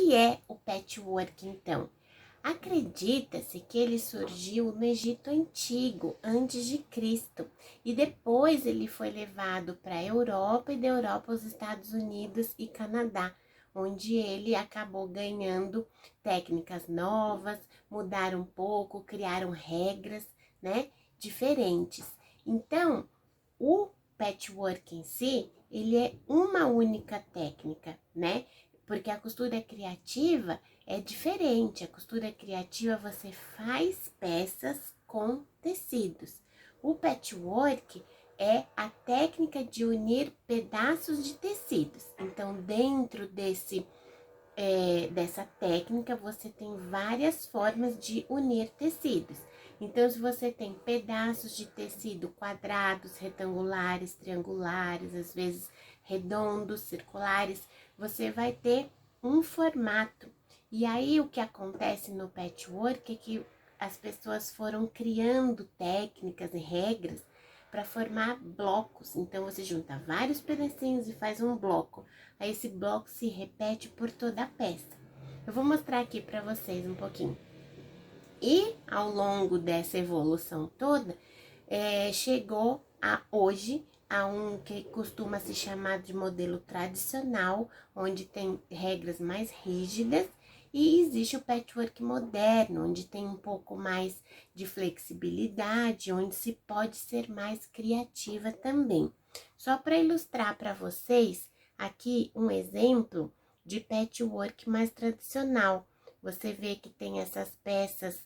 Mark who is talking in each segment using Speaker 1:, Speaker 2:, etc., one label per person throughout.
Speaker 1: que é o patchwork, então? Acredita-se que ele surgiu no Egito Antigo, antes de Cristo, e depois ele foi levado para a Europa e da Europa aos Estados Unidos e Canadá, onde ele acabou ganhando técnicas novas, mudaram um pouco, criaram regras, né, diferentes. Então, o patchwork em si, ele é uma única técnica, né? Porque a costura criativa é diferente. A costura criativa você faz peças com tecidos. O patchwork é a técnica de unir pedaços de tecidos. Então, dentro dessa técnica, você tem várias formas de unir tecidos. Então, se você tem pedaços de tecido quadrados, retangulares, triangulares, às vezes redondos, circulares, você vai ter um formato. E aí, o que acontece no patchwork é que as pessoas foram criando técnicas e regras para formar blocos. Então, você junta vários pedacinhos e faz um bloco. Aí, esse bloco se repete por toda a peça. Eu vou mostrar aqui para vocês um pouquinho. E, ao longo dessa evolução toda, chegou a hoje a um que costuma se chamar de modelo tradicional, onde tem regras mais rígidas, e existe o patchwork moderno, onde tem um pouco mais de flexibilidade, onde se pode ser mais criativa também. Só para ilustrar para vocês aqui um exemplo de patchwork mais tradicional. Você vê que tem essas peças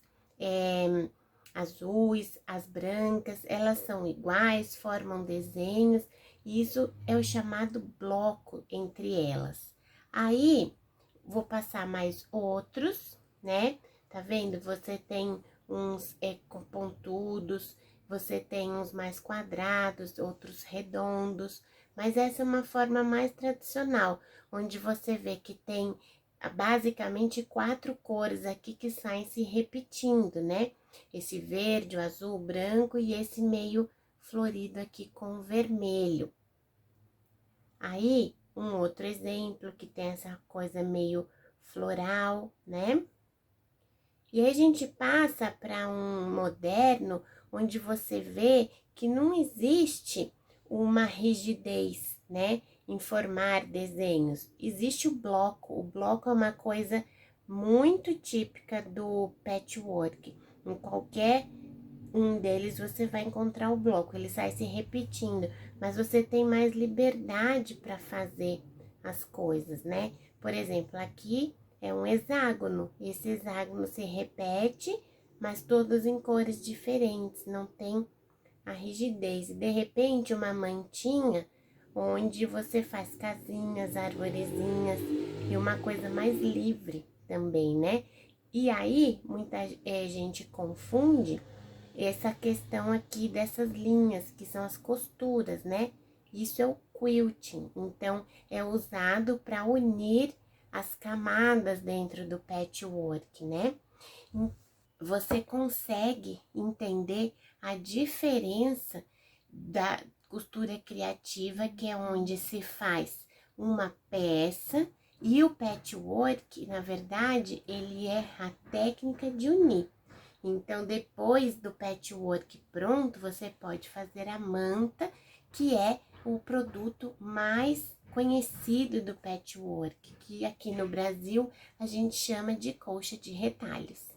Speaker 1: azuis, as brancas, elas são iguais, formam desenhos, e isso é o chamado bloco entre elas. Aí, vou passar mais outros, né? Tá vendo? Você tem uns com pontudos, você tem uns mais quadrados, outros redondos, mas essa é uma forma mais tradicional, onde você vê que tem basicamente 4 cores aqui que saem se repetindo, né? Esse verde, o azul, o branco e esse meio florido aqui com vermelho. Aí, um outro exemplo que tem essa coisa meio floral, né? E aí a gente passa para um moderno, onde você vê que não existe uma rigidez, né, em formar desenhos. Existe o bloco é uma coisa muito típica do patchwork. Em qualquer um deles você vai encontrar o bloco, ele sai se repetindo, mas você tem mais liberdade para fazer as coisas, né? Por exemplo, aqui é um hexágono, e esse hexágono se repete, mas todos em cores diferentes, não tem a rigidez. E de repente, uma mantinha, onde você faz casinhas, arvorezinhas, e uma coisa mais livre também, né? E aí, muita gente confunde essa questão aqui dessas linhas, que são as costuras, né? Isso é o quilting, então é usado para unir as camadas dentro do patchwork, né? Você consegue entender a diferença da costura criativa, que é onde se faz uma peça, e o patchwork, na verdade, ele é a técnica de unir. Então, depois do patchwork pronto, você pode fazer a manta, que é o produto mais conhecido do patchwork, que aqui no Brasil a gente chama de colcha de retalhos.